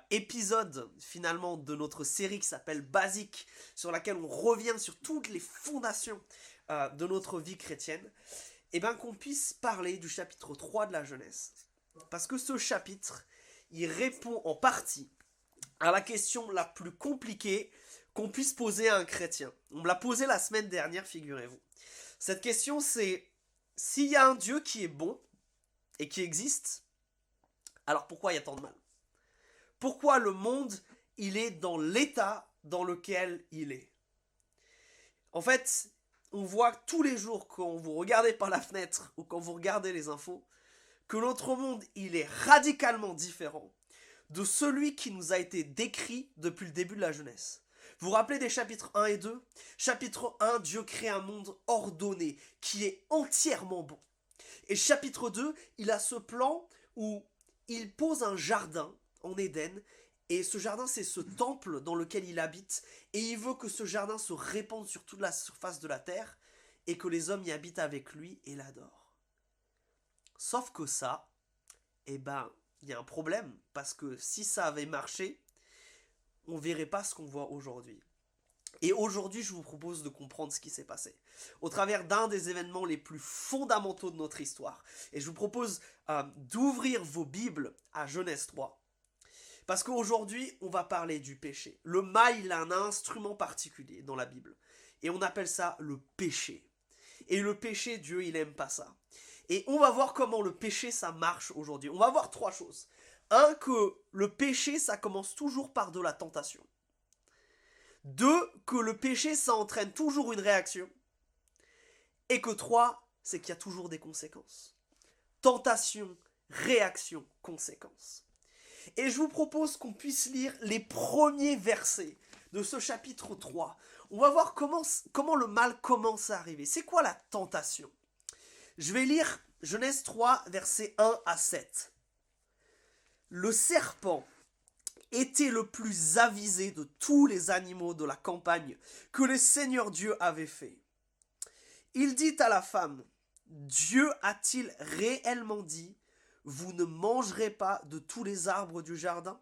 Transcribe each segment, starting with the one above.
épisode finalement de notre série qui s'appelle Basique, sur laquelle on revient sur toutes les fondations de notre vie chrétienne, et bien qu'on puisse parler du chapitre 3 de la Genèse. Parce que ce chapitre, il répond en partie à la question la plus compliquée qu'on puisse poser à un chrétien. On me l'a posé la semaine dernière, figurez-vous. Cette question, c'est s'il y a un Dieu qui est bon et qui existe, alors pourquoi il y a tant de mal? Pourquoi le monde, il est dans l'état dans lequel il est? En fait, on voit tous les jours quand vous regardez par la fenêtre ou quand vous regardez les infos, que notre monde, il est radicalement différent de celui qui nous a été décrit depuis le début de la Genèse. Vous vous rappelez des chapitres 1 et 2? Chapitre 1, Dieu crée un monde ordonné, qui est entièrement bon. Et chapitre 2, il a ce plan où il pose un jardin en Éden, et ce jardin, c'est ce temple dans lequel il habite, et il veut que ce jardin se répande sur toute la surface de la terre, et que les hommes y habitent avec lui et l'adorent. Sauf que ça, eh ben, il y a un problème, parce que si ça avait marché, on verrait pas ce qu'on voit aujourd'hui. Et aujourd'hui, je vous propose de comprendre ce qui s'est passé au travers d'un des événements les plus fondamentaux de notre histoire. Et je vous propose d'ouvrir vos Bibles à Genèse 3. Parce qu'aujourd'hui, on va parler du péché. Le mal, il a un instrument particulier dans la Bible. Et on appelle ça le péché. Et le péché, Dieu, il aime pas ça. Et on va voir comment le péché, ça marche aujourd'hui. On va voir trois choses. Un, que le péché, ça commence toujours par de la tentation. Deux, que le péché, ça entraîne toujours une réaction. Et que trois, c'est qu'il y a toujours des conséquences. Tentation, réaction, conséquences. Et je vous propose qu'on puisse lire les premiers versets de ce chapitre 3. On va voir comment le mal commence à arriver. C'est quoi la tentation? Je vais lire Genèse 3, versets 1 à 7. Le serpent était le plus avisé de tous les animaux de la campagne que le Seigneur Dieu avait fait. Il dit à la femme, Dieu a-t-il réellement dit, vous ne mangerez pas de tous les arbres du jardin?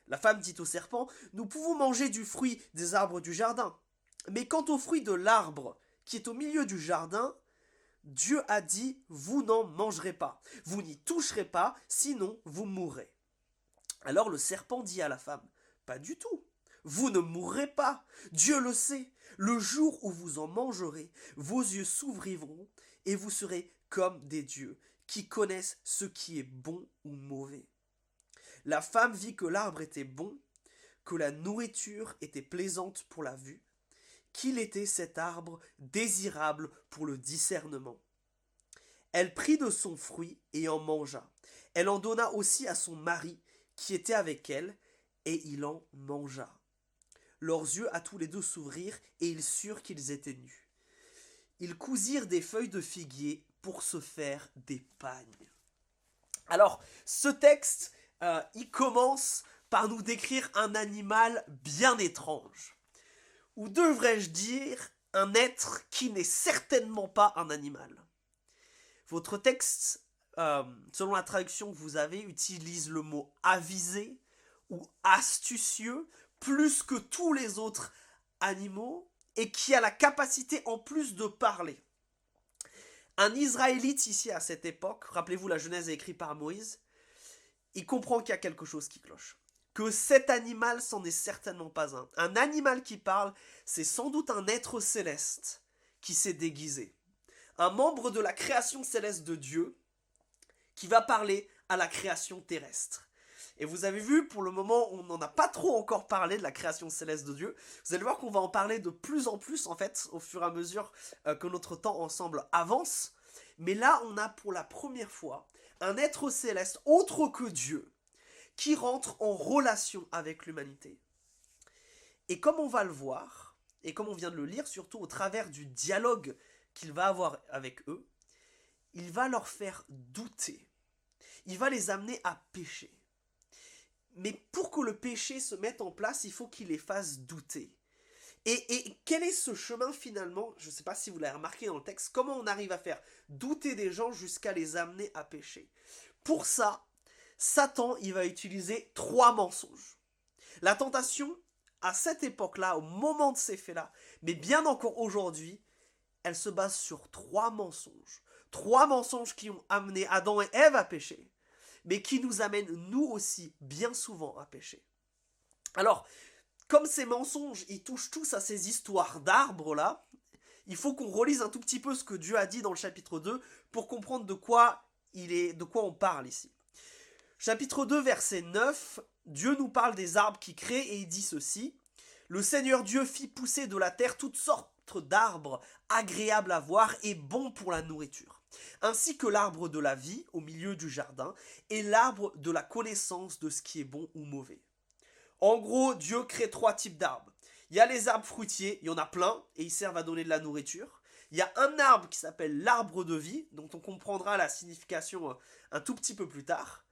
La femme dit au serpent, nous pouvons manger du fruit des arbres du jardin. Mais quant au fruit de l'arbre qui est au milieu du jardin, Dieu a dit, vous n'en mangerez pas, vous n'y toucherez pas, sinon vous mourrez. Alors le serpent dit à la femme, pas du tout, vous ne mourrez pas, Dieu le sait, le jour où vous en mangerez, vos yeux s'ouvriront et vous serez comme des dieux, qui connaissent ce qui est bon ou mauvais. La femme vit que l'arbre était bon, que la nourriture était plaisante pour la vue, qu'il était cet arbre désirable pour le discernement. Elle prit de son fruit et en mangea. Elle en donna aussi à son mari qui était avec elle, et il en mangea. Leurs yeux à tous les deux s'ouvrirent, et ils surent qu'ils étaient nus. Ils cousirent des feuilles de figuier pour se faire des pagnes. Alors, ce texte, il commence par nous décrire un animal bien étrange. Ou devrais-je dire, un être qui n'est certainement pas un animal. Votre texte, selon la traduction que vous avez, utilise le mot avisé ou astucieux plus que tous les autres animaux et qui a la capacité en plus de parler. Un Israélite ici à cette époque, rappelez-vous la Genèse est écrite par Moïse, il comprend qu'il y a quelque chose qui cloche. Que cet animal, c'en est certainement pas un. Un animal qui parle, c'est sans doute un être céleste qui s'est déguisé. Un membre de la création céleste de Dieu qui va parler à la création terrestre. Et vous avez vu, pour le moment, on n'en a pas trop encore parlé de la création céleste de Dieu. Vous allez voir qu'on va en parler de plus en plus, en fait, au fur et à mesure que notre temps ensemble avance. Mais là, on a pour la première fois un être céleste autre que Dieu qui rentre en relation avec l'humanité. Et comme on va le voir, et comme on vient de le lire, surtout au travers du dialogue qu'il va avoir avec eux, il va leur faire douter. Il va les amener à pécher. Mais pour que le péché se mette en place, il faut qu'il les fasse douter. Et quel est ce chemin finalement? Je ne sais pas si vous l'avez remarqué dans le texte. Comment on arrive à faire douter des gens jusqu'à les amener à pécher? Pour ça, Satan, il va utiliser 3 mensonges. La tentation, à cette époque-là, au moment de ces faits-là, mais bien encore aujourd'hui, elle se base sur 3 mensonges. 3 mensonges qui ont amené Adam et Ève à pécher, mais qui nous amènent nous aussi bien souvent à pécher. Alors, comme ces mensonges, ils touchent tous à ces histoires d'arbres-là, il faut qu'on relise un tout petit peu ce que Dieu a dit dans le chapitre 2 pour comprendre de quoi on parle ici. Chapitre 2, verset 9, Dieu nous parle des arbres qu'il crée et il dit ceci. Le Seigneur Dieu fit pousser de la terre toutes sortes d'arbres agréables à voir et bons pour la nourriture, ainsi que l'arbre de la vie au milieu du jardin et l'arbre de la connaissance de ce qui est bon ou mauvais. En gros, Dieu crée 3 types d'arbres. Il y a les arbres fruitiers, il y en a plein, et ils servent à donner de la nourriture. Il y a un arbre qui s'appelle l'arbre de vie, dont on comprendra la signification un tout petit peu plus tard.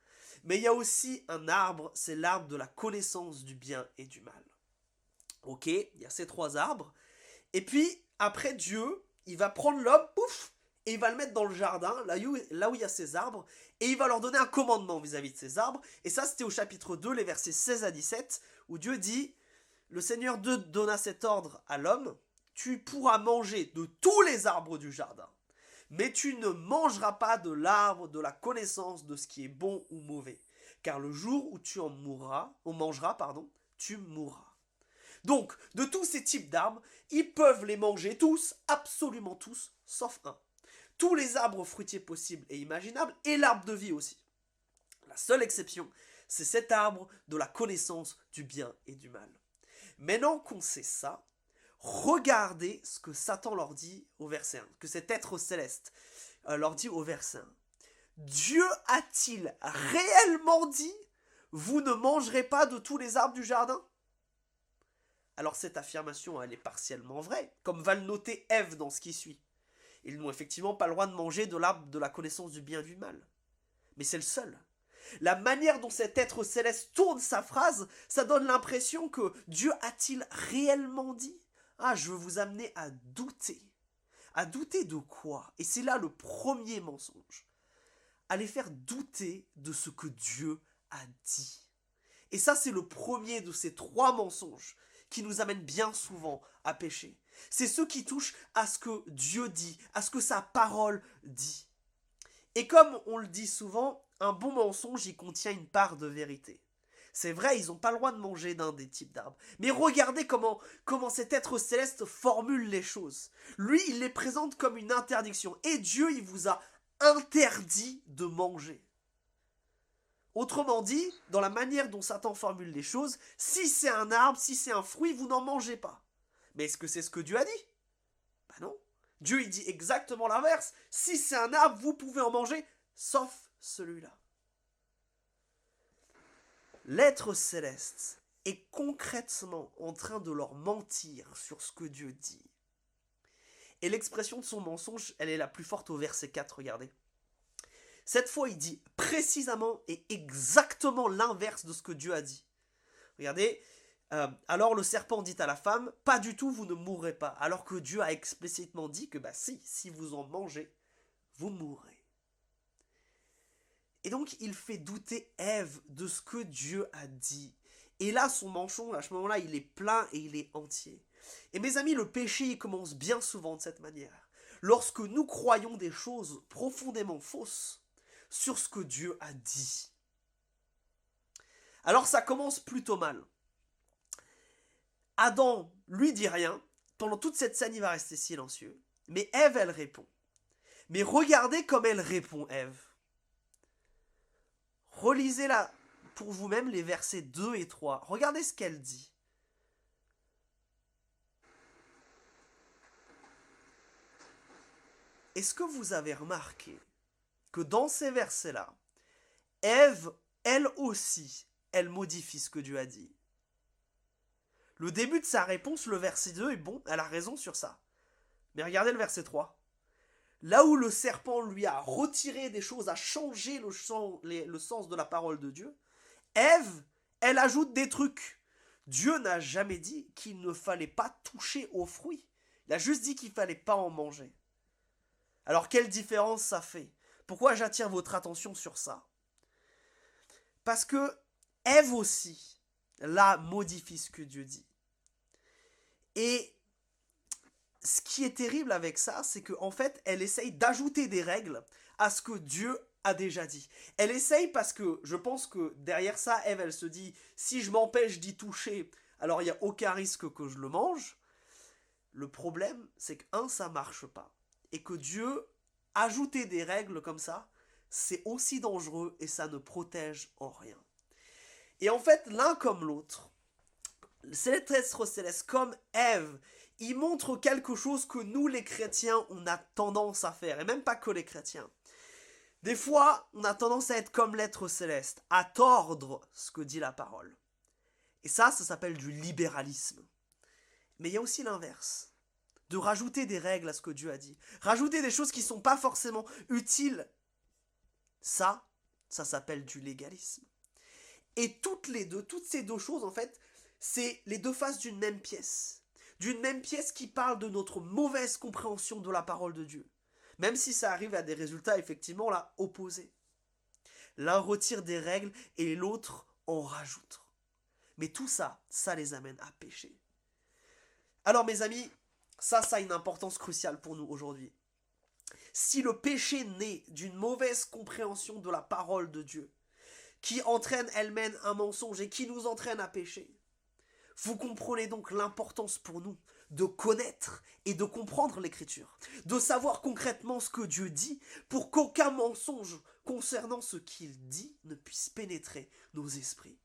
Mais il y a aussi un arbre, c'est l'arbre de la connaissance du bien et du mal. Ok, il y a ces 3 arbres. Et puis, après Dieu, il va prendre l'homme, pouf, et il va le mettre dans le jardin, là où il y a ces arbres, et il va leur donner un commandement vis-à-vis de ces arbres. Et ça, c'était au chapitre 2, les versets 16 à 17, où Dieu dit, le Seigneur Dieu donna cet ordre à l'homme, tu pourras manger de tous les arbres du jardin, mais tu ne mangeras pas de l'arbre de la connaissance de ce qui est bon ou mauvais, car le jour où tu en mangeras, tu mourras. Donc, de tous ces types d'arbres, ils peuvent les manger tous, absolument tous, sauf un. Tous les arbres fruitiers possibles et imaginables, et l'arbre de vie aussi. La seule exception, c'est cet arbre de la connaissance du bien et du mal. Maintenant qu'on sait ça, regardez ce que Satan leur dit au verset 1, que cet être céleste leur dit au verset 1. Dieu a-t-il réellement dit, vous ne mangerez pas de tous les arbres du jardin ? Alors cette affirmation, elle est partiellement vraie, comme va le noter Ève dans ce qui suit. Ils n'ont effectivement pas le droit de manger de l'arbre de la connaissance du bien et du mal. Mais c'est le seul. La manière dont cet être céleste tourne sa phrase, ça donne l'impression que Dieu a-t-il réellement dit ? Ah, je veux vous amener à douter. À douter de quoi ? Et c'est là le premier mensonge. À les faire douter de ce que Dieu a dit. Et ça, c'est le premier de ces 3 mensonges qui nous amènent bien souvent à pécher. C'est ceux qui touchent à ce que Dieu dit, à ce que sa parole dit. Et comme on le dit souvent, un bon mensonge y contient une part de vérité. C'est vrai, ils n'ont pas le droit de manger d'un des types d'arbres. Mais regardez comment cet être céleste formule les choses. Lui, il les présente comme une interdiction. Et Dieu, il vous a interdit de manger. Autrement dit, dans la manière dont Satan formule les choses, si c'est un arbre, si c'est un fruit, vous n'en mangez pas. Mais est-ce que c'est ce que Dieu a dit ? Ben non. Dieu, il dit exactement l'inverse. Si c'est un arbre, vous pouvez en manger, sauf celui-là. L'être céleste est concrètement en train de leur mentir sur ce que Dieu dit. Et l'expression de son mensonge, elle est la plus forte au verset 4, regardez. Cette fois, il dit précisément et exactement l'inverse de ce que Dieu a dit. Regardez, alors le serpent dit à la femme, pas du tout, vous ne mourrez pas. Alors que Dieu a explicitement dit que si vous en mangez, vous mourrez. Et donc, il fait douter Ève de ce que Dieu a dit. Et là, son mensonge, à ce moment-là, il est plein et il est entier. Et mes amis, le péché, il commence bien souvent de cette manière. Lorsque nous croyons des choses profondément fausses sur ce que Dieu a dit. Alors, ça commence plutôt mal. Adam, lui, dit rien. Pendant toute cette scène, il va rester silencieux. Mais Ève, elle répond. Mais regardez comme elle répond, Ève. Relisez-la pour vous-même les versets 2 et 3. Regardez ce qu'elle dit. Est-ce que vous avez remarqué que dans ces versets-là, Ève, elle aussi, elle modifie ce que Dieu a dit. Le début de sa réponse, le verset 2, est bon, elle a raison sur ça. Mais regardez le verset 3. Là où le serpent lui a retiré des choses, a changé le sens de la parole de Dieu, Ève, elle ajoute des trucs. Dieu n'a jamais dit qu'il ne fallait pas toucher aux fruits. Il a juste dit qu'il ne fallait pas en manger. Alors quelle différence ça fait ? Pourquoi j'attire votre attention sur ça ? Parce que Ève aussi, là, modifie ce que Dieu dit. Et ce qui est terrible avec ça, c'est qu'en fait, elle essaye d'ajouter des règles à ce que Dieu a déjà dit. Elle essaye parce que je pense que derrière ça, Ève, elle se dit, si je m'empêche d'y toucher, alors il n'y a aucun risque que je le mange. Le problème, c'est que, ça marche pas. Et que Dieu, ajouter des règles comme ça, c'est aussi dangereux et ça ne protège en rien. Et en fait, l'un comme l'autre, cet être céleste comme Ève, il montre quelque chose que nous, les chrétiens, on a tendance à faire. Et même pas que les chrétiens. Des fois, on a tendance à être comme l'être céleste, à tordre ce que dit la parole. Et ça s'appelle du libéralisme. Mais il y a aussi l'inverse. De rajouter des règles à ce que Dieu a dit. Rajouter des choses qui ne sont pas forcément utiles. Ça s'appelle du légalisme. Et toutes ces deux choses, en fait, c'est les deux faces d'une même pièce. D'une même pièce qui parle de notre mauvaise compréhension de la parole de Dieu. Même si ça arrive à des résultats, effectivement, là, opposés. L'un retire des règles et l'autre en rajoute. Mais tout ça, ça les amène à pécher. Alors, mes amis, ça a une importance cruciale pour nous aujourd'hui. Si le péché naît d'une mauvaise compréhension de la parole de Dieu, qui entraîne elle-même un mensonge et qui nous entraîne à pécher, vous comprenez donc l'importance pour nous de connaître et de comprendre l'Écriture, de savoir concrètement ce que Dieu dit pour qu'aucun mensonge concernant ce qu'il dit ne puisse pénétrer nos esprits.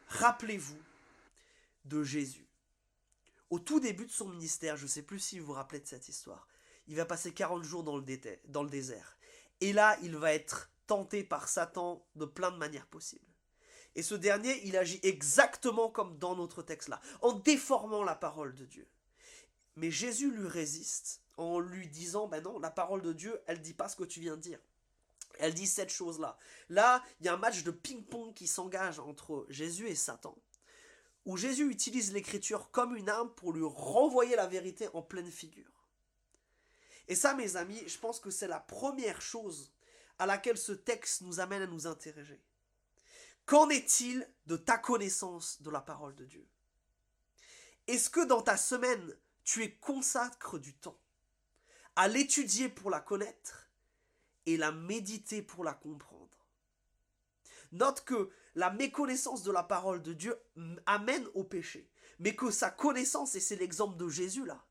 Rappelez-vous de Jésus. Au tout début de son ministère, je ne sais plus si vous vous rappelez de cette histoire, il va passer 40 jours dans le désert. Et là, il va être tenté par Satan de plein de manières possibles. Et ce dernier, il agit exactement comme dans notre texte là, en déformant la parole de Dieu. Mais Jésus lui résiste en lui disant, ben non, la parole de Dieu, elle ne dit pas ce que tu viens de dire. Elle dit cette chose-là. Là, il y a un match de ping-pong qui s'engage entre Jésus et Satan, où Jésus utilise l'écriture comme une arme pour lui renvoyer la vérité en pleine figure. Et ça, mes amis, je pense que c'est la première chose à laquelle ce texte nous amène à nous interroger. Qu'en est-il de ta connaissance de la parole de Dieu? Est-ce que dans ta semaine, tu consacres du temps à l'étudier pour la connaître et la méditer pour la comprendre? Note que la méconnaissance de la parole de Dieu amène au péché, mais que sa connaissance, et c'est l'exemple de Jésus là,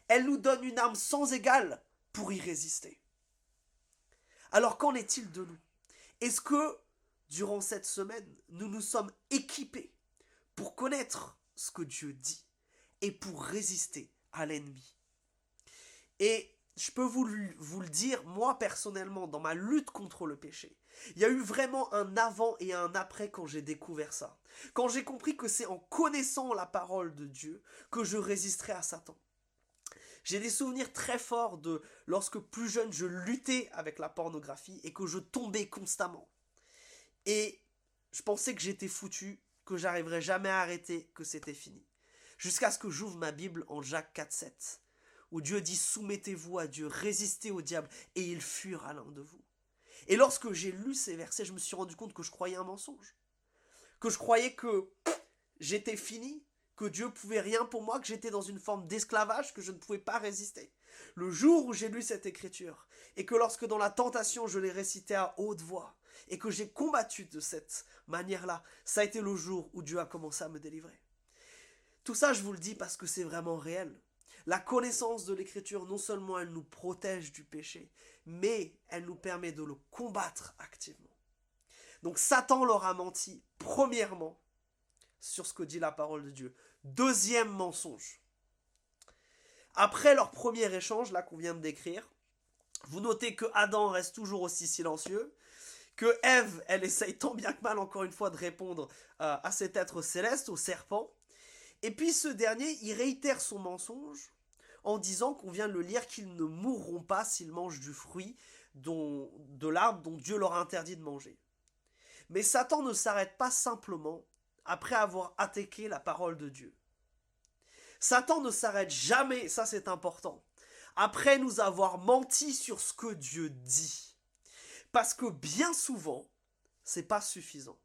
elle nous donne une arme sans égale pour y résister. Alors qu'en est-il de nous? Est-ce que durant cette semaine, nous nous sommes équipés pour connaître ce que Dieu dit et pour résister à l'ennemi? Et je peux vous le dire, moi personnellement, dans ma lutte contre le péché, il y a eu vraiment un avant et un après quand j'ai découvert ça. Quand j'ai compris que c'est en connaissant la parole de Dieu que je résisterai à Satan. J'ai des souvenirs très forts de lorsque plus jeune je luttais avec la pornographie et que je tombais constamment. Et je pensais que j'étais foutu, que j'arriverais jamais à arrêter, que c'était fini. Jusqu'à ce que j'ouvre ma Bible en Jacques 4,7, où Dieu dit « Soumettez-vous à Dieu, résistez au diable, et il fuira l'un de vous. » Et lorsque j'ai lu ces versets, je me suis rendu compte que je croyais un mensonge. Que je croyais que j'étais fini, que Dieu pouvait rien pour moi, que j'étais dans une forme d'esclavage, que je ne pouvais pas résister. Le jour où j'ai lu cette écriture, et que lorsque dans la tentation je l'ai récitée à haute voix, et que j'ai combattu de cette manière-là, ça a été le jour où Dieu a commencé à me délivrer. Tout ça, je vous le dis parce que c'est vraiment réel. La connaissance de l'écriture, non seulement elle nous protège du péché, mais elle nous permet de le combattre activement. Donc Satan leur a menti, premièrement, sur ce que dit la parole de Dieu. Deuxième mensonge. Après leur premier échange, là qu'on vient de décrire, vous notez que Adam reste toujours aussi silencieux, que Ève, elle essaye tant bien que mal, encore une fois, de répondre à cet être céleste, au serpent. Et puis ce dernier, il réitère son mensonge en disant qu'on vient de le lire qu'ils ne mourront pas s'ils mangent du fruit de l'arbre dont Dieu leur a interdit de manger. Mais Satan ne s'arrête pas simplement après avoir attaqué la parole de Dieu. Satan ne s'arrête jamais, ça c'est important, après nous avoir menti sur ce que Dieu dit. Parce que bien souvent, c'est pas suffisant.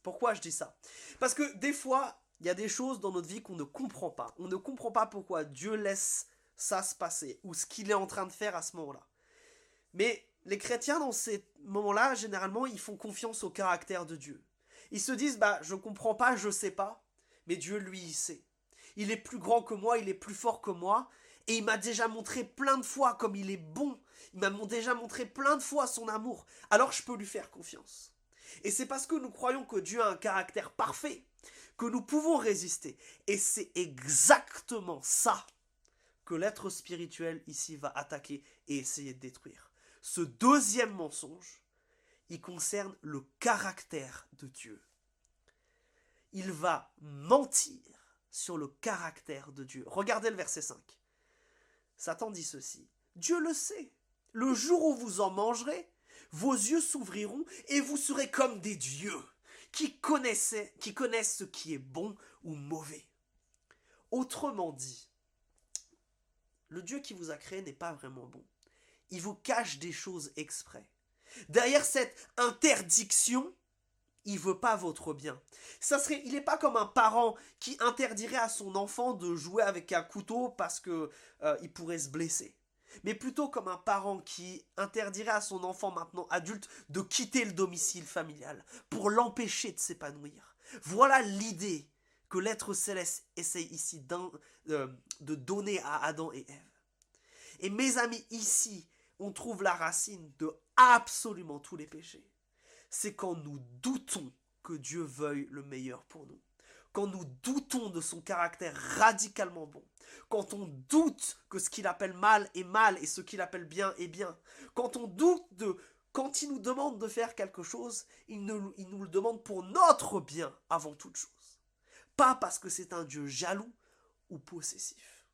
Pourquoi je dis ça? Parce que des fois, il y a des choses dans notre vie qu'on ne comprend pas. On ne comprend pas pourquoi Dieu laisse ça se passer ou ce qu'il est en train de faire à ce moment-là. Mais les chrétiens, dans ces moments-là, généralement, ils font confiance au caractère de Dieu. Ils se disent, je comprends pas, je sais pas, mais Dieu, lui, il sait. Il est plus grand que moi, il est plus fort que moi, et il m'a déjà montré plein de fois comme il est bon. Il m'a déjà montré plein de fois son amour. Alors je peux lui faire confiance. Et c'est parce que nous croyons que Dieu a un caractère parfait que nous pouvons résister. Et c'est exactement ça que l'être spirituel ici va attaquer et essayer de détruire. Ce deuxième mensonge, il concerne le caractère de Dieu. Il va mentir sur le caractère de Dieu. Regardez le verset 5. Satan dit ceci. Dieu le sait. Le jour où vous en mangerez, vos yeux s'ouvriront et vous serez comme des dieux qui connaissent ce qui est bon ou mauvais. Autrement dit, le Dieu qui vous a créé n'est pas vraiment bon. Il vous cache des choses exprès. Derrière cette interdiction, il veut pas votre bien. Il n'est pas comme un parent qui interdirait à son enfant de jouer avec un couteau parce que il pourrait se blesser. Mais plutôt comme un parent qui interdirait à son enfant maintenant adulte de quitter le domicile familial pour l'empêcher de s'épanouir. Voilà l'idée que l'être céleste essaye ici de donner à Adam et Ève. Et mes amis, ici, on trouve la racine de absolument tous les péchés. C'est quand nous doutons que Dieu veuille le meilleur pour nous. Quand nous doutons de son caractère radicalement bon. Quand on doute que ce qu'il appelle mal est mal et ce qu'il appelle bien est bien. Quand on doute quand il nous demande de faire quelque chose, il nous le demande pour notre bien avant toute chose. Pas parce que c'est un Dieu jaloux ou possessif.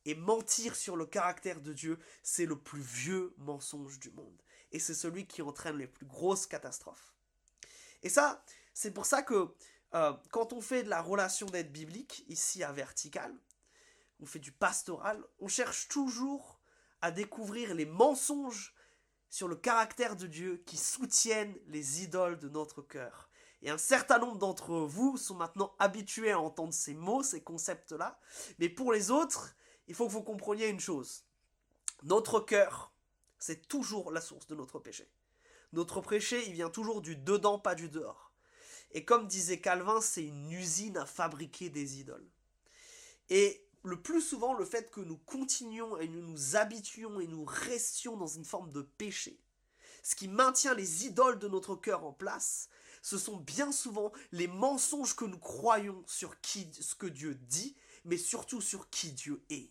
Et mentir sur le caractère de Dieu, c'est le plus vieux mensonge du monde. Et c'est celui qui entraîne les plus grosses catastrophes. Et ça, c'est pour ça que quand on fait de la relation d'aide biblique, ici à Vertical, on fait du pastoral, on cherche toujours à découvrir les mensonges sur le caractère de Dieu qui soutiennent les idoles de notre cœur. Et un certain nombre d'entre vous sont maintenant habitués à entendre ces mots, ces concepts-là. Mais pour les autres, il faut que vous compreniez une chose. Notre cœur, c'est toujours la source de notre péché. Notre péché, il vient toujours du dedans, pas du dehors. Et comme disait Calvin, c'est une usine à fabriquer des idoles. Et le plus souvent, le fait que nous continuions et nous nous habituions et nous restions dans une forme de péché, ce qui maintient les idoles de notre cœur en place, ce sont bien souvent les mensonges que nous croyons sur ce que Dieu dit, mais surtout sur qui Dieu est.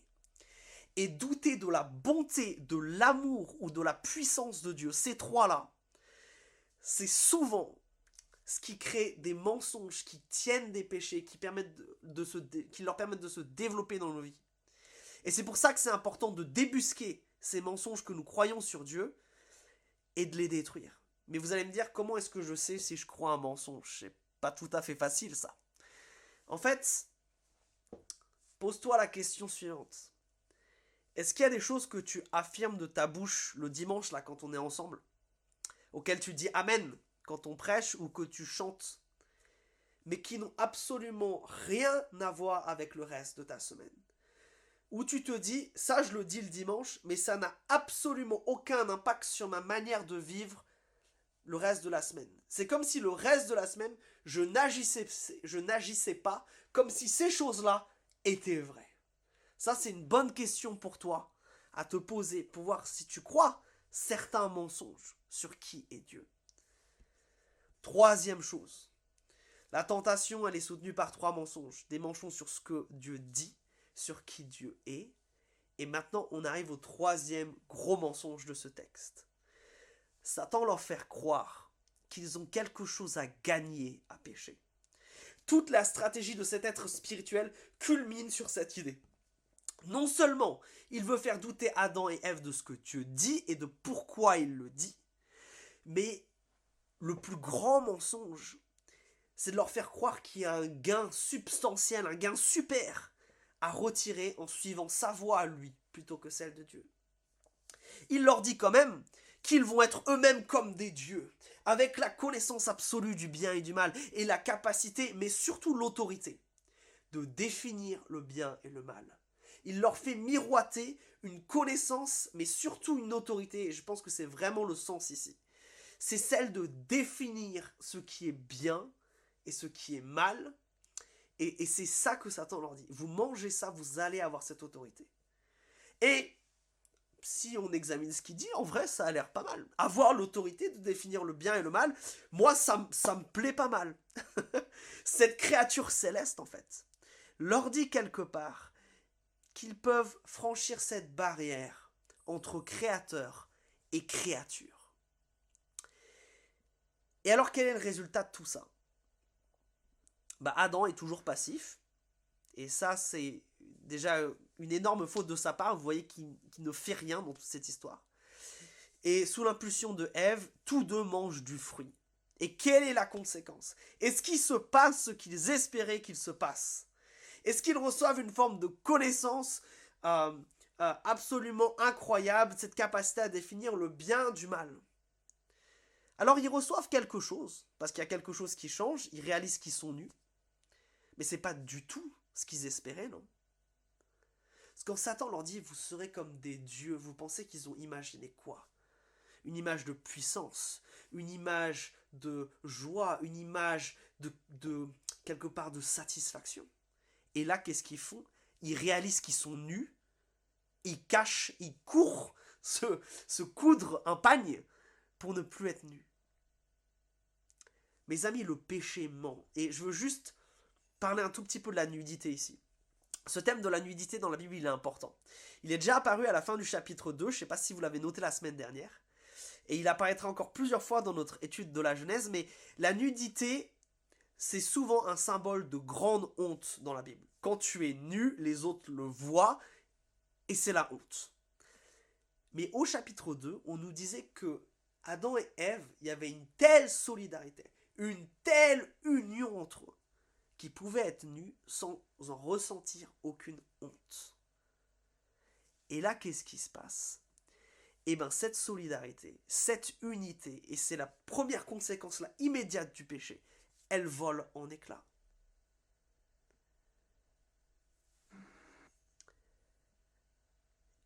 Et douter de la bonté, de l'amour ou de la puissance de Dieu, ces trois-là, c'est souvent ce qui crée des mensonges qui tiennent des péchés, qui leur permettent de se développer dans nos vies. Et c'est pour ça que c'est important de débusquer ces mensonges que nous croyons sur Dieu et de les détruire. Mais vous allez me dire, comment est-ce que je sais si je crois un mensonge? C'est pas tout à fait facile, ça. En fait, pose-toi la question suivante. Est-ce qu'il y a des choses que tu affirmes de ta bouche le dimanche, là, quand on est ensemble, auxquelles tu dis Amen quand on prêche ou que tu chantes, mais qui n'ont absolument rien à voir avec le reste de ta semaine? Où tu te dis, ça je le dis le dimanche, mais ça n'a absolument aucun impact sur ma manière de vivre le reste de la semaine. C'est comme si le reste de la semaine, je n'agissais pas comme si ces choses-là étaient vraies. Ça, c'est une bonne question pour toi à te poser pour voir si tu crois certains mensonges sur qui est Dieu. Troisième chose, la tentation, elle est soutenue par trois mensonges. Des mensonges sur ce que Dieu dit, sur qui Dieu est. Et maintenant, on arrive au troisième gros mensonge de ce texte. Satan leur fait croire qu'ils ont quelque chose à gagner à pécher. Toute la stratégie de cet être spirituel culmine sur cette idée. Non seulement il veut faire douter Adam et Ève de ce que Dieu dit et de pourquoi il le dit, mais le plus grand mensonge, c'est de leur faire croire qu'il y a un gain substantiel, un gain super à retirer en suivant sa voie à lui plutôt que celle de Dieu. Il leur dit quand même qu'ils vont être eux-mêmes comme des dieux, avec la connaissance absolue du bien et du mal, et la capacité, mais surtout l'autorité, de définir le bien et le mal. Il leur fait miroiter une connaissance, mais surtout une autorité, et je pense que c'est vraiment le sens ici. C'est celle de définir ce qui est bien et ce qui est mal, et c'est ça que Satan leur dit. Vous mangez ça, vous allez avoir cette autorité. Et si on examine ce qu'il dit, en vrai, ça a l'air pas mal. Avoir l'autorité de définir le bien et le mal, moi, ça me plaît pas mal. Cette créature céleste, en fait, leur dit quelque part qu'ils peuvent franchir cette barrière entre créateur et créature. Et alors, quel est le résultat de tout ça? Adam est toujours passif, et ça, c'est déjà une énorme faute de sa part. Vous voyez qu'il ne fait rien dans toute cette histoire. Et sous l'impulsion de Ève, tous deux mangent du fruit. Et quelle est la conséquence? Est-ce qu'il se passe ce qu'ils espéraient qu'il se passe? Est-ce qu'ils reçoivent une forme de connaissance absolument incroyable, cette capacité à définir le bien du mal? Alors ils reçoivent quelque chose, parce qu'il y a quelque chose qui change, ils réalisent qu'ils sont nus, mais c'est pas du tout ce qu'ils espéraient, non? Parce que quand Satan leur dit « vous serez comme des dieux », vous pensez qu'ils ont imaginé quoi? Une image de puissance, une image de joie, une image de quelque part de satisfaction. Et là, qu'est-ce qu'ils font? Ils réalisent qu'ils sont nus, ils cachent, ils courent se coudre un pagne pour ne plus être nus. Mes amis, le péché ment. Et je veux juste parler un tout petit peu de la nudité ici. Ce thème de la nudité dans la Bible, il est important. Il est déjà apparu à la fin du chapitre 2, je ne sais pas si vous l'avez noté la semaine dernière. Et il apparaîtra encore plusieurs fois dans notre étude de la Genèse, mais la nudité, c'est souvent un symbole de grande honte dans la Bible. Quand tu es nu, les autres le voient, et c'est la honte. Mais au chapitre 2, on nous disait que Adam et Ève, il y avait une telle solidarité, une telle union entre eux, qu'ils pouvaient être nus sans en ressentir aucune honte. Et là, qu'est-ce qui se passe? Eh bien, cette solidarité, cette unité, et c'est la première conséquence là, immédiate du péché, elle vole en éclats.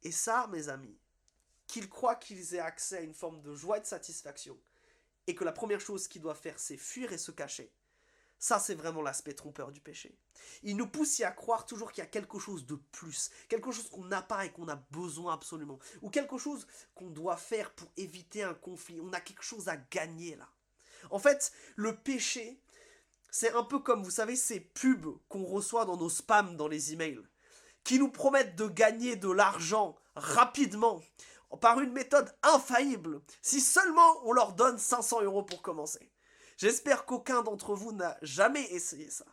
Et ça, mes amis, qu'ils croient qu'ils aient accès à une forme de joie et de satisfaction, et que la première chose qu'ils doivent faire, c'est fuir et se cacher, ça, c'est vraiment l'aspect trompeur du péché. Il nous pousse à croire toujours qu'il y a quelque chose de plus, quelque chose qu'on n'a pas et qu'on a besoin absolument, ou quelque chose qu'on doit faire pour éviter un conflit. On a quelque chose à gagner là. En fait, le péché, c'est un peu comme, vous savez, ces pubs qu'on reçoit dans nos spams dans les emails, qui nous promettent de gagner de l'argent rapidement, par une méthode infaillible, si seulement on leur donne 500 € pour commencer. J'espère qu'aucun d'entre vous n'a jamais essayé ça.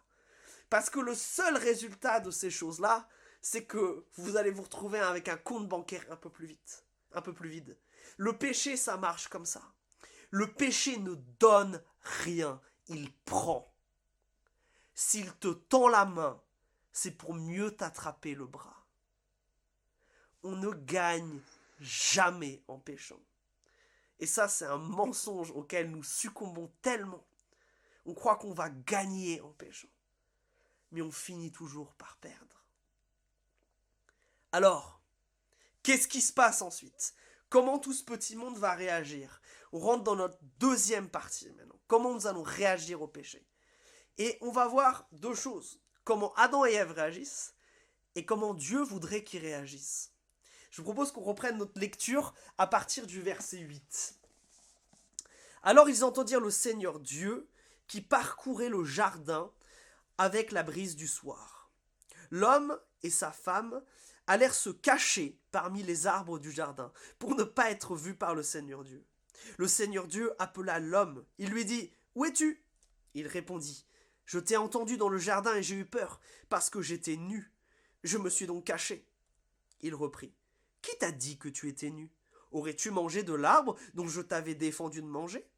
Parce que le seul résultat de ces choses-là, c'est que vous allez vous retrouver avec un compte bancaire un peu plus vite, un peu plus vide. Le péché, ça marche comme ça. Le péché ne donne rien, il prend. S'il te tend la main, c'est pour mieux t'attraper le bras. On ne gagne jamais en péchant. Et ça, c'est un mensonge auquel nous succombons tellement. On croit qu'on va gagner en péchant. Mais on finit toujours par perdre. Alors, qu'est-ce qui se passe ensuite? Comment tout ce petit monde va réagir? On rentre dans notre deuxième partie maintenant. Comment nous allons réagir au péché? Et on va voir deux choses. Comment Adam et Ève réagissent et comment Dieu voudrait qu'ils réagissent. Je vous propose qu'on reprenne notre lecture à partir du verset 8. Alors ils entendirent le Seigneur Dieu qui parcourait le jardin avec la brise du soir. L'homme et sa femme allèrent se cacher parmi les arbres du jardin pour ne pas être vus par le Seigneur Dieu. Le Seigneur Dieu appela l'homme. Il lui dit « Où es-tu » Il répondit « Je t'ai entendu dans le jardin et j'ai eu peur parce que j'étais nu. Je me suis donc caché. » Il reprit « Qui t'a dit que tu étais nu ? Aurais-tu mangé de l'arbre dont je t'avais défendu de manger ?»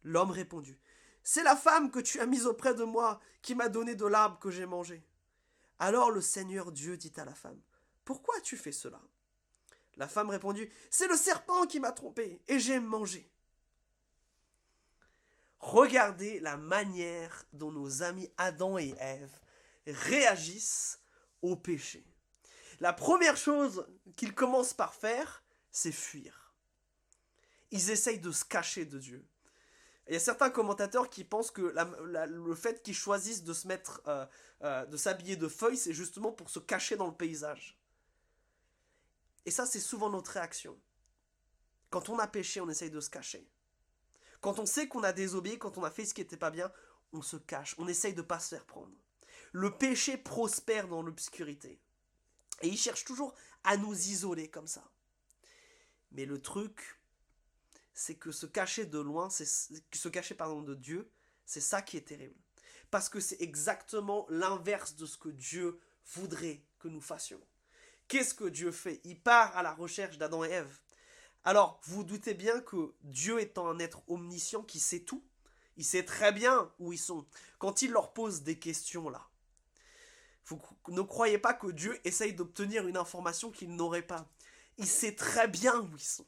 L'homme répondit « C'est la femme que tu as mise auprès de moi qui m'a donné de l'arbre que j'ai mangé. » Alors le Seigneur Dieu dit à la femme « Pourquoi as-tu fait cela ?» La femme répondit, « C'est le serpent qui m'a trompé, et j'ai mangé. » Regardez la manière dont nos amis Adam et Ève réagissent au péché. La première chose qu'ils commencent par faire, c'est fuir. Ils essayent de se cacher de Dieu. Il y a certains commentateurs qui pensent que le fait qu'ils choisissent de se mettre, de s'habiller de feuilles, c'est justement pour se cacher dans le paysage. Et ça, c'est souvent notre réaction. Quand on a péché, on essaye de se cacher. Quand on sait qu'on a désobéi, quand on a fait ce qui n'était pas bien, on se cache, on essaye de ne pas se faire prendre. Le péché prospère dans l'obscurité. Et il cherche toujours à nous isoler comme ça. Mais le truc, c'est que se cacher de loin, se cacher de Dieu, c'est ça qui est terrible. Parce que c'est exactement l'inverse de ce que Dieu voudrait que nous fassions. Qu'est-ce que Dieu fait? Il part à la recherche d'Adam et Ève. Alors, vous doutez bien que Dieu étant un être omniscient qui sait tout, il sait très bien où ils sont. Quand il leur pose des questions là, vous ne croyez pas que Dieu essaye d'obtenir une information qu'il n'aurait pas. Il sait très bien où ils sont.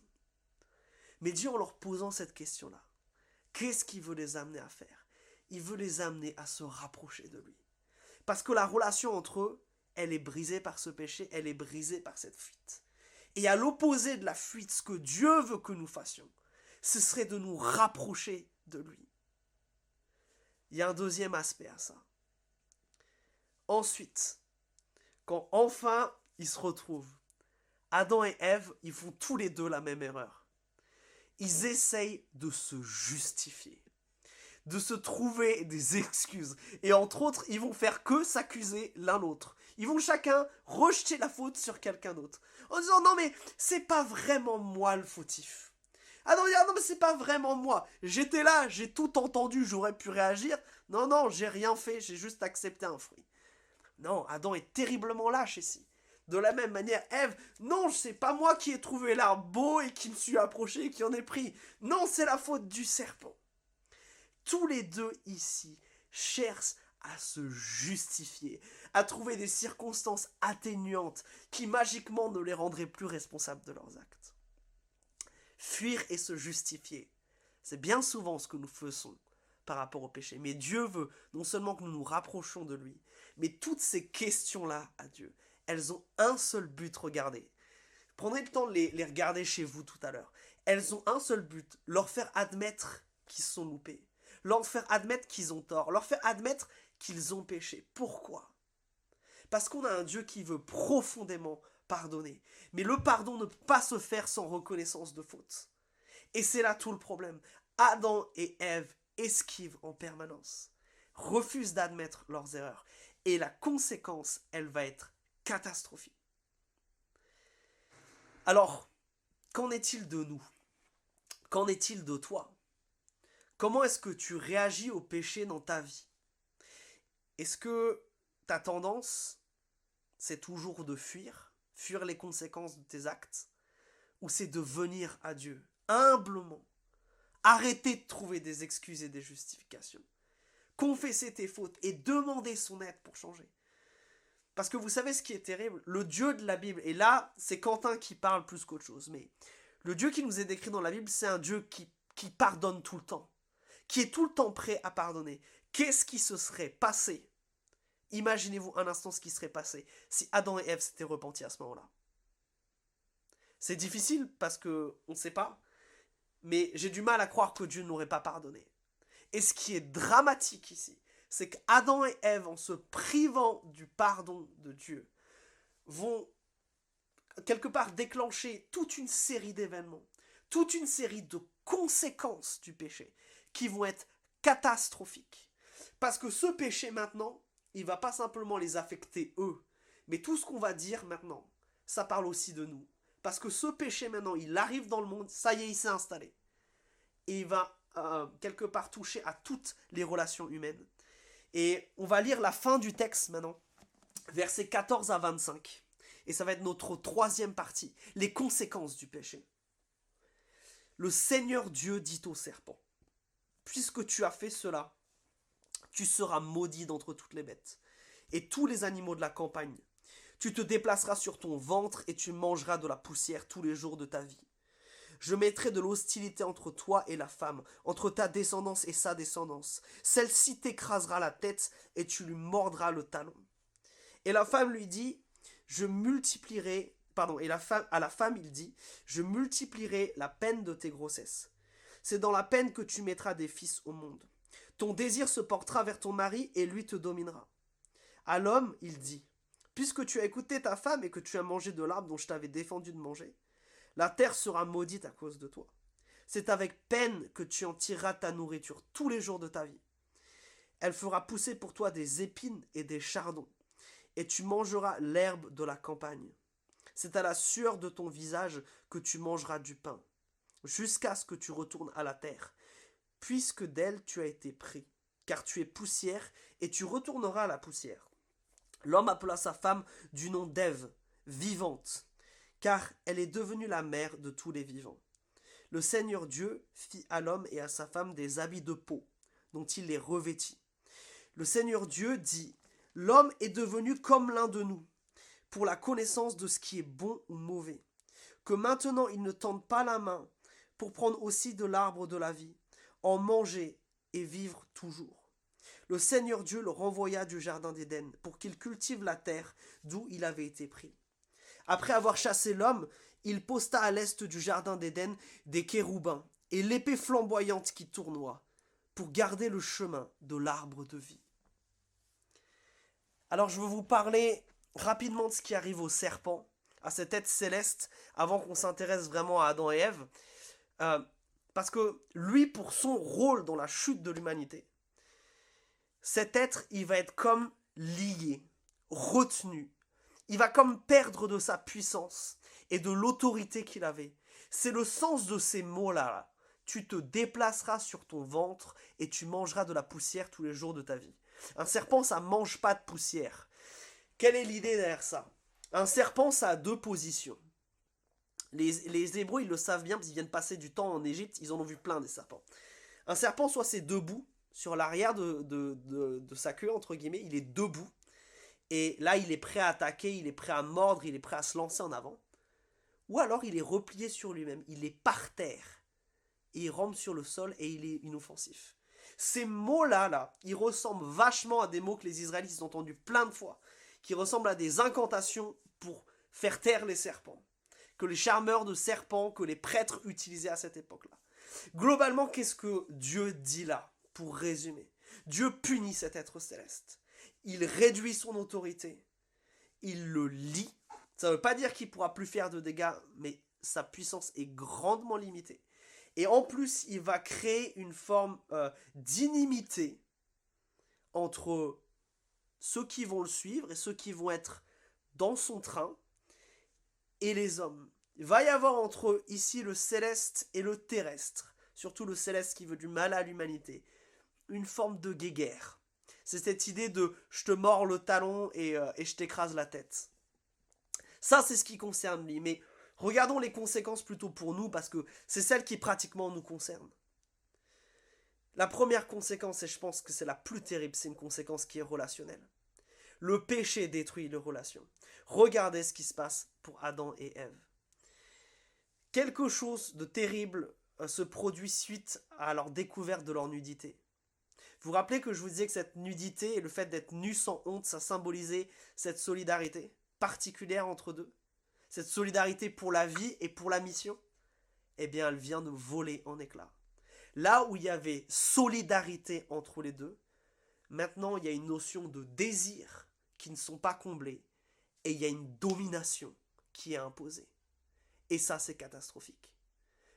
Mais Dieu, en leur posant cette question-là, qu'est-ce qu'il veut les amener à faire? Il veut les amener à se rapprocher de lui. Parce que la relation entre eux, elle est brisée par ce péché, elle est brisée par cette fuite. Et à l'opposé de la fuite, ce que Dieu veut que nous fassions, ce serait de nous rapprocher de lui. Il y a un deuxième aspect à ça. Ensuite, quand enfin ils se retrouvent, Adam et Ève, ils font tous les deux la même erreur. Ils essayent de se justifier, de se trouver des excuses. Et entre autres, ils vont faire que s'accuser l'un l'autre. Ils vont chacun rejeter la faute sur quelqu'un d'autre. En disant, non mais c'est pas vraiment moi le fautif. Ah non, non mais c'est pas vraiment moi. J'étais là, j'ai tout entendu, j'aurais pu réagir. Non, non, j'ai rien fait, j'ai juste accepté un fruit. Non, Adam est terriblement lâche ici. De la même manière, Ève, non, c'est pas moi qui ai trouvé l'arbre beau et qui me suis approché et qui en ai pris. Non, c'est la faute du serpent. Tous les deux ici cherchent à se justifier, à trouver des circonstances atténuantes qui magiquement ne les rendraient plus responsables de leurs actes. Fuir et se justifier, c'est bien souvent ce que nous faisons par rapport au péché. Mais Dieu veut non seulement que nous nous rapprochions de lui, mais toutes ces questions-là à Dieu, elles ont un seul but, regardez. Prenez le temps de les regarder chez vous tout à l'heure. Elles ont un seul but, leur faire admettre qu'ils sont loupés, leur faire admettre qu'ils ont tort, leur faire admettre qu'ils ont péché. Pourquoi? Parce qu'on a un Dieu qui veut profondément pardonner. Mais le pardon ne peut pas se faire sans reconnaissance de faute. Et c'est là tout le problème. Adam et Ève esquivent en permanence, refusent d'admettre leurs erreurs. Et la conséquence, elle va être catastrophique. Alors, qu'en est-il de nous? Qu'en est-il de toi? Comment est-ce que tu réagis au péché dans ta vie? Est-ce que ta tendance, c'est toujours de fuir les conséquences de tes actes, ou c'est de venir à Dieu humblement, arrêter de trouver des excuses et des justifications, confesser tes fautes et demander son aide pour changer? Parce que vous savez ce qui est terrible, le Dieu de la Bible, et là c'est Quentin qui parle plus qu'autre chose, mais le Dieu qui nous est décrit dans la Bible, c'est un Dieu qui pardonne tout le temps, qui est tout le temps prêt à pardonner. Qu'est-ce qui se serait passé? Imaginez-vous un instant ce qui serait passé si Adam et Ève s'étaient repentis à ce moment-là. C'est difficile parce qu'on ne sait pas, mais j'ai du mal à croire que Dieu n'aurait pas pardonné. Et ce qui est dramatique ici, c'est qu'Adam et Ève, en se privant du pardon de Dieu, vont quelque part déclencher toute une série d'événements, toute une série de conséquences du péché qui vont être catastrophiques. Parce que ce péché maintenant, il ne va pas simplement les affecter eux, mais tout ce qu'on va dire maintenant, ça parle aussi de nous. Parce que ce péché maintenant, il arrive dans le monde, ça y est, il s'est installé. Et il va quelque part toucher à toutes les relations humaines. Et on va lire la fin du texte maintenant, versets 14 à 25. Et ça va être notre troisième partie, les conséquences du péché. Le Seigneur Dieu dit au serpent, « Puisque tu as fait cela, tu seras maudit d'entre toutes les bêtes, et tous les animaux de la campagne. Tu te déplaceras sur ton ventre et tu mangeras de la poussière tous les jours de ta vie. Je mettrai de l'hostilité entre toi et la femme, entre ta descendance et sa descendance. Celle-ci t'écrasera la tête et tu lui mordras le talon. Et la femme lui dit, je multiplierai, pardon, et à la femme il dit, je multiplierai la peine de tes grossesses. C'est dans la peine que tu mettras des fils au monde. Ton désir se portera vers ton mari et lui te dominera. À l'homme, il dit, puisque tu as écouté ta femme et que tu as mangé de l'arbre dont je t'avais défendu de manger, la terre sera maudite à cause de toi. C'est avec peine que tu en tireras ta nourriture tous les jours de ta vie. Elle fera pousser pour toi des épines et des chardons, et tu mangeras l'herbe de la campagne. C'est à la sueur de ton visage que tu mangeras du pain, jusqu'à ce que tu retournes à la terre, puisque d'elle tu as été pris, car tu es poussière, et tu retourneras à la poussière. L'homme appela sa femme du nom d'Ève, vivante, car elle est devenue la mère de tous les vivants. Le Seigneur Dieu fit à l'homme et à sa femme des habits de peau, dont il les revêtit. Le Seigneur Dieu dit, l'homme est devenu comme l'un de nous, pour la connaissance de ce qui est bon ou mauvais, que maintenant il ne tende pas la main, pour prendre aussi de l'arbre de la vie, en manger et vivre toujours. Le Seigneur Dieu le renvoya du jardin d'Éden, pour qu'il cultive la terre d'où il avait été pris. Après avoir chassé l'homme, il posta à l'est du jardin d'Éden des chérubins et l'épée flamboyante qui tournoie, pour garder le chemin de l'arbre de vie. Alors je veux vous parler rapidement de ce qui arrive au serpent, à cet être céleste, avant qu'on s'intéresse vraiment à Adam et Ève. Parce que lui, pour son rôle dans la chute de l'humanité, cet être, il va être comme lié, retenu. Il va comme perdre de sa puissance et de l'autorité qu'il avait. C'est le sens de ces mots-là. Tu te déplaceras sur ton ventre et tu mangeras de la poussière tous les jours de ta vie. Un serpent, ça ne mange pas de poussière. Quelle est l'idée derrière ça? Un serpent, ça a deux positions. Les Hébreux, ils le savent bien parce qu'ils viennent passer du temps en Égypte, ils en ont vu plein des serpents. Un serpent, soit c'est debout, sur l'arrière de sa queue, entre guillemets, il est debout. Et là, il est prêt à attaquer, il est prêt à mordre, il est prêt à se lancer en avant. Ou alors, il est replié sur lui-même, il est par terre. Et il rampe sur le sol et il est inoffensif. Ces mots-là, ils ressemblent vachement à des mots que les Israélites ont entendus plein de fois, qui ressemblent à des incantations pour faire taire les serpents, que les charmeurs de serpents, que les prêtres utilisaient à cette époque-là. Globalement, qu'est-ce que Dieu dit là, pour résumer? Dieu punit cet être céleste. Il réduit son autorité. Il le lie. Ça ne veut pas dire qu'il ne pourra plus faire de dégâts, mais sa puissance est grandement limitée. Et en plus, il va créer une forme d'inimité entre ceux qui vont le suivre et ceux qui vont être dans son train et les hommes. Il va y avoir entre eux ici le céleste et le terrestre, surtout le céleste qui veut du mal à l'humanité, une forme de guéguerre. C'est cette idée de je te mords le talon et je t'écrase la tête. Ça, c'est ce qui concerne lui. Mais regardons les conséquences plutôt pour nous, parce que c'est celles qui pratiquement nous concernent. La première conséquence, et je pense que c'est la plus terrible, c'est une conséquence qui est relationnelle. Le péché détruit les relations. Regardez ce qui se passe pour Adam et Ève. Quelque chose de terrible se produit suite à leur découverte de leur nudité. Vous vous rappelez que je vous disais que cette nudité et le fait d'être nu sans honte, ça symbolisait cette solidarité particulière entre deux. Cette solidarité pour la vie et pour la mission. Eh bien, elle vient de voler en éclats. Là où il y avait solidarité entre les deux, maintenant il y a une notion de désir qui ne sont pas comblés et il y a une domination qui est imposée. Et ça, c'est catastrophique.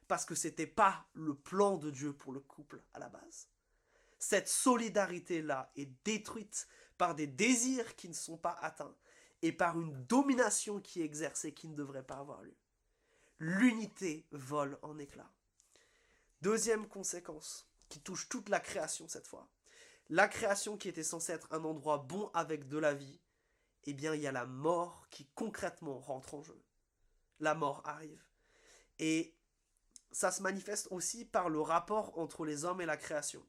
Parce que ce n'était pas le plan de Dieu pour le couple à la base. Cette solidarité-là est détruite par des désirs qui ne sont pas atteints et par une domination qui est exercée qui ne devrait pas avoir lieu. L'unité vole en éclats. Deuxième conséquence, qui touche toute la création cette fois. La création qui était censée être un endroit bon avec de la vie, eh bien il y a la mort qui concrètement rentre en jeu. La mort arrive. Et ça se manifeste aussi par le rapport entre les hommes et la création.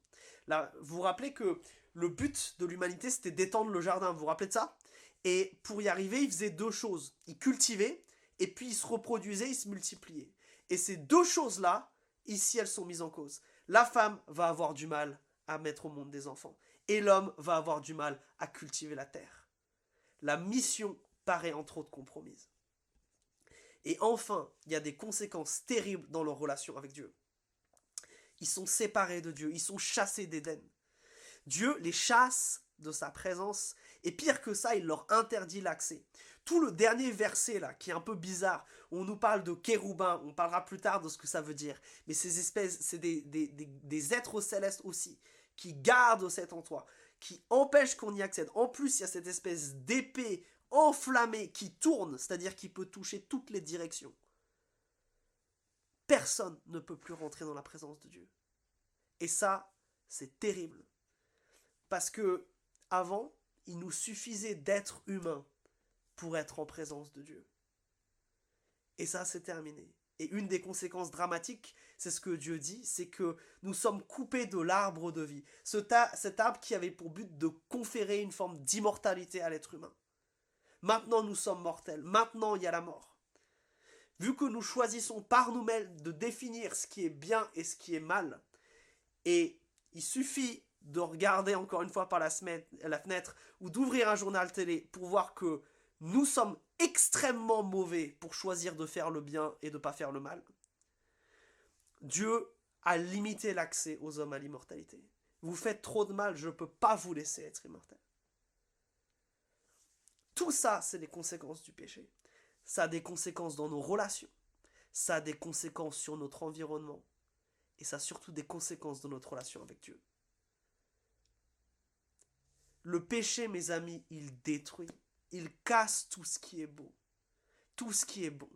Là, vous vous rappelez que le but de l'humanité, c'était d'étendre le jardin, vous vous rappelez de ça? Et pour y arriver, il faisait deux choses. Il cultivait, et puis il se reproduisait, il se multipliait. Et ces deux choses-là, ici, elles sont mises en cause. La femme va avoir du mal à mettre au monde des enfants, et l'homme va avoir du mal à cultiver la terre. La mission paraît entre autres compromise. Et enfin, il y a des conséquences terribles dans leur relation avec Dieu. Ils sont séparés de Dieu, ils sont chassés d'Éden. Dieu les chasse de sa présence, et pire que ça, il leur interdit l'accès. Tout le dernier verset là, qui est un peu bizarre, où on nous parle de chérubins, on parlera plus tard de ce que ça veut dire, mais ces espèces, c'est des êtres célestes aussi, qui gardent cet endroit, qui empêchent qu'on y accède. En plus, il y a cette espèce d'épée enflammée qui tourne, c'est-à-dire qui peut toucher toutes les directions. Personne ne peut plus rentrer dans la présence de Dieu. Et ça, c'est terrible. Parce que, avant, il nous suffisait d'être humain pour être en présence de Dieu. Et ça, c'est terminé. Et une des conséquences dramatiques, c'est ce que Dieu dit, c'est que nous sommes coupés de l'arbre de vie. Cet arbre qui avait pour but de conférer une forme d'immortalité à l'être humain. Maintenant, nous sommes mortels. Maintenant, il y a la mort. Vu que nous choisissons par nous-mêmes de définir ce qui est bien et ce qui est mal, et il suffit de regarder encore une fois par la fenêtre ou d'ouvrir un journal télé pour voir que nous sommes extrêmement mauvais pour choisir de faire le bien et de ne pas faire le mal. Dieu a limité l'accès aux hommes à l'immortalité. Vous faites trop de mal, je ne peux pas vous laisser être immortel. Tout ça, c'est les conséquences du péché. Ça a des conséquences dans nos relations. Ça a des conséquences sur notre environnement. Et ça a surtout des conséquences dans notre relation avec Dieu. Le péché, mes amis, il détruit. Il casse tout ce qui est beau. Tout ce qui est bon.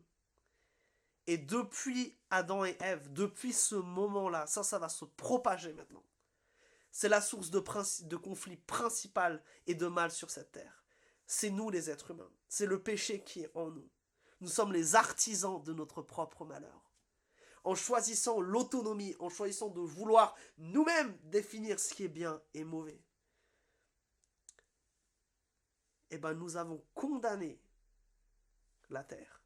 Et depuis Adam et Ève, depuis ce moment-là, ça va se propager maintenant. C'est la source de conflit principal et de mal sur cette terre. C'est nous les êtres humains. C'est le péché qui est en nous. Nous sommes les artisans de notre propre malheur. En choisissant l'autonomie, en choisissant de vouloir nous-mêmes définir ce qui est bien et mauvais, eh ben nous avons condamné la terre.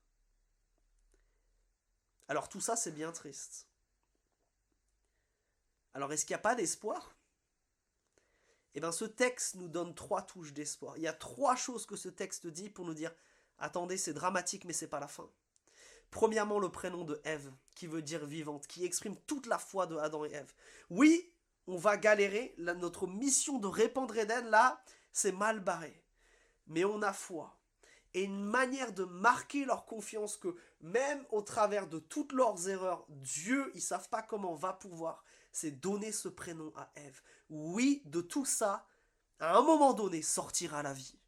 Alors tout ça, c'est bien triste. Alors est-ce qu'il n'y a pas d'espoir? Eh bien ce texte nous donne 3 touches d'espoir. Il y a 3 choses que ce texte dit pour nous dire « Attendez, c'est dramatique, mais c'est pas la fin ». Premièrement, le prénom de Ève, qui veut dire vivante, qui exprime toute la foi de Adam et Ève. Oui, on va galérer, notre mission de répandre Éden, là, c'est mal barré. Mais on a foi. Et une manière de marquer leur confiance que même au travers de toutes leurs erreurs, Dieu, ils ne savent pas comment va pouvoir, c'est donner ce prénom à Ève. Oui, de tout ça, à un moment donné, sortira la vie.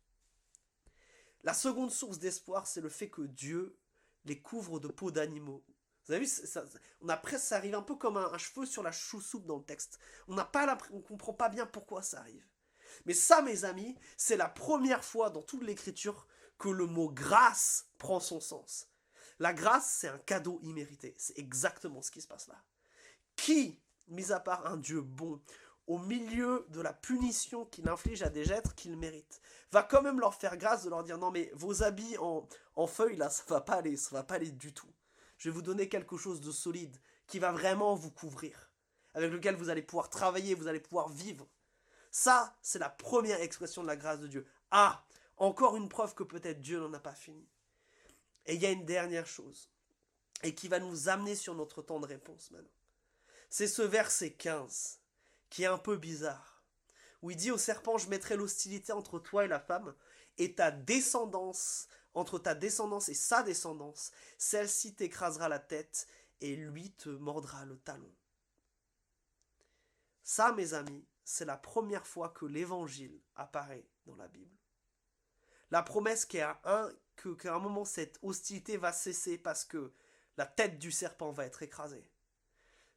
La seconde source d'espoir, c'est le fait que Dieu les couvre de peaux d'animaux. Vous avez vu, ça arrive un peu comme un cheveu sur la chou-soupe dans le texte. On ne comprend pas bien pourquoi ça arrive. Mais ça, mes amis, c'est la première fois dans toute l'écriture que le mot grâce prend son sens. La grâce, c'est un cadeau immérité. C'est exactement ce qui se passe là. Qui, mis à part un Dieu bon, au milieu de la punition qu'il inflige à des êtres qu'il mérite, va quand même leur faire grâce de leur dire non mais vos habits en feuilles là, ça va pas aller du tout. Je vais vous donner quelque chose de solide qui va vraiment vous couvrir, avec lequel vous allez pouvoir travailler, vous allez pouvoir vivre. Ça, c'est la première expression de la grâce de Dieu. Ah, encore une preuve que peut-être Dieu n'en a pas fini. Et il y a une dernière chose, et qui va nous amener sur notre temps de réponse maintenant. C'est ce verset 15, qui est un peu bizarre, où il dit au serpent, je mettrai l'hostilité entre toi et la femme, et ta descendance, entre ta descendance et sa descendance, celle-ci t'écrasera la tête, et lui te mordra le talon. Ça, mes amis, c'est la première fois que l'évangile apparaît dans la Bible. La promesse qu'à un moment, cette hostilité va cesser parce que la tête du serpent va être écrasée.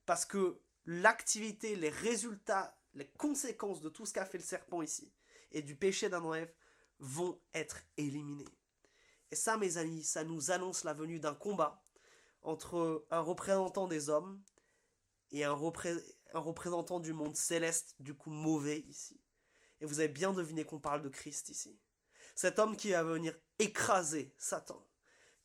Parce que l'activité, les résultats, les conséquences de tout ce qu'a fait le serpent ici, et du péché d'Adam et Ève, vont être éliminés. Et ça, mes amis, ça nous annonce la venue d'un combat entre un représentant des hommes et un représentant du monde céleste, du coup mauvais ici. Et vous avez bien deviné qu'on parle de Christ ici. Cet homme qui va venir écraser Satan,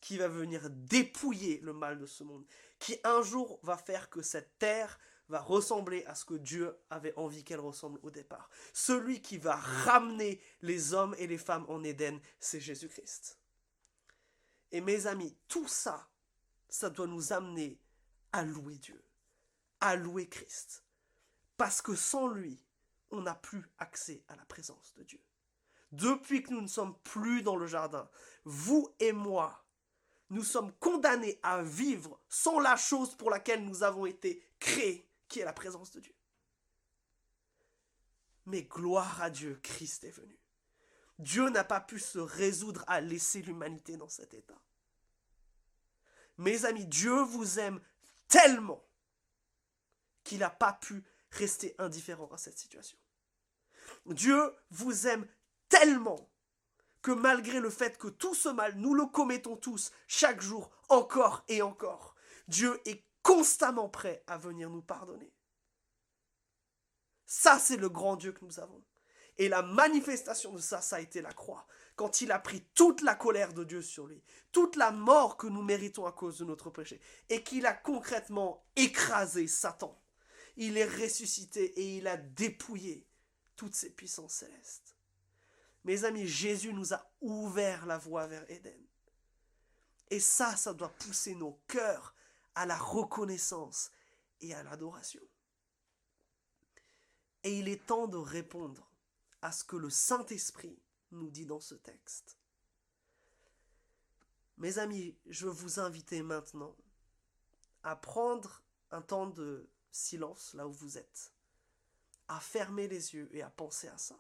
qui va venir dépouiller le mal de ce monde, qui un jour va faire que cette terre va ressembler à ce que Dieu avait envie qu'elle ressemble au départ. Celui qui va ramener les hommes et les femmes en Éden, c'est Jésus-Christ. Et mes amis, tout ça, ça doit nous amener à louer Dieu, à louer Christ. Parce que sans lui, on n'a plus accès à la présence de Dieu. Depuis que nous ne sommes plus dans le jardin, vous et moi, nous sommes condamnés à vivre sans la chose pour laquelle nous avons été créés, qui est la présence de Dieu. Mais gloire à Dieu, Christ est venu. Dieu n'a pas pu se résoudre à laisser l'humanité dans cet état. Mes amis, Dieu vous aime tellement qu'il n'a pas pu rester indifférent à cette situation. Dieu vous aime tellement que malgré le fait que tout ce mal, nous le commettons tous, chaque jour, encore et encore, Dieu est constamment prêt à venir nous pardonner. Ça, c'est le grand Dieu que nous avons. Et la manifestation de ça, ça a été la croix. Quand il a pris toute la colère de Dieu sur lui, toute la mort que nous méritons à cause de notre péché, et qu'il a concrètement écrasé Satan. Il est ressuscité et il a dépouillé toutes ses puissances célestes. Mes amis, Jésus nous a ouvert la voie vers Éden. Et ça doit pousser nos cœurs à la reconnaissance et à l'adoration. Et il est temps de répondre à ce que le Saint-Esprit nous dit dans ce texte. Mes amis, je veux vous inviter maintenant à prendre un temps de silence là où vous êtes, à fermer les yeux et à penser à ça.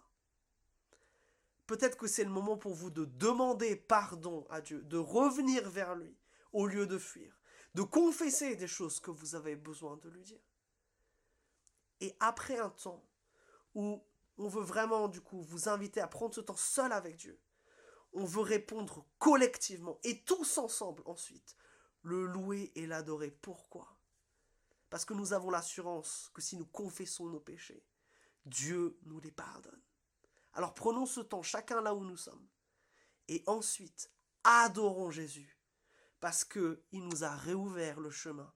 Peut-être que c'est le moment pour vous de demander pardon à Dieu, de revenir vers lui au lieu de fuir, de confesser des choses que vous avez besoin de lui dire. Et après un temps où on veut vraiment du coup vous inviter à prendre ce temps seul avec Dieu, on veut répondre collectivement et tous ensemble ensuite, le louer et l'adorer. Pourquoi ? Parce que nous avons l'assurance que si nous confessons nos péchés, Dieu nous les pardonne. Alors prenons ce temps chacun là où nous sommes et ensuite adorons Jésus parce qu'il nous a réouvert le chemin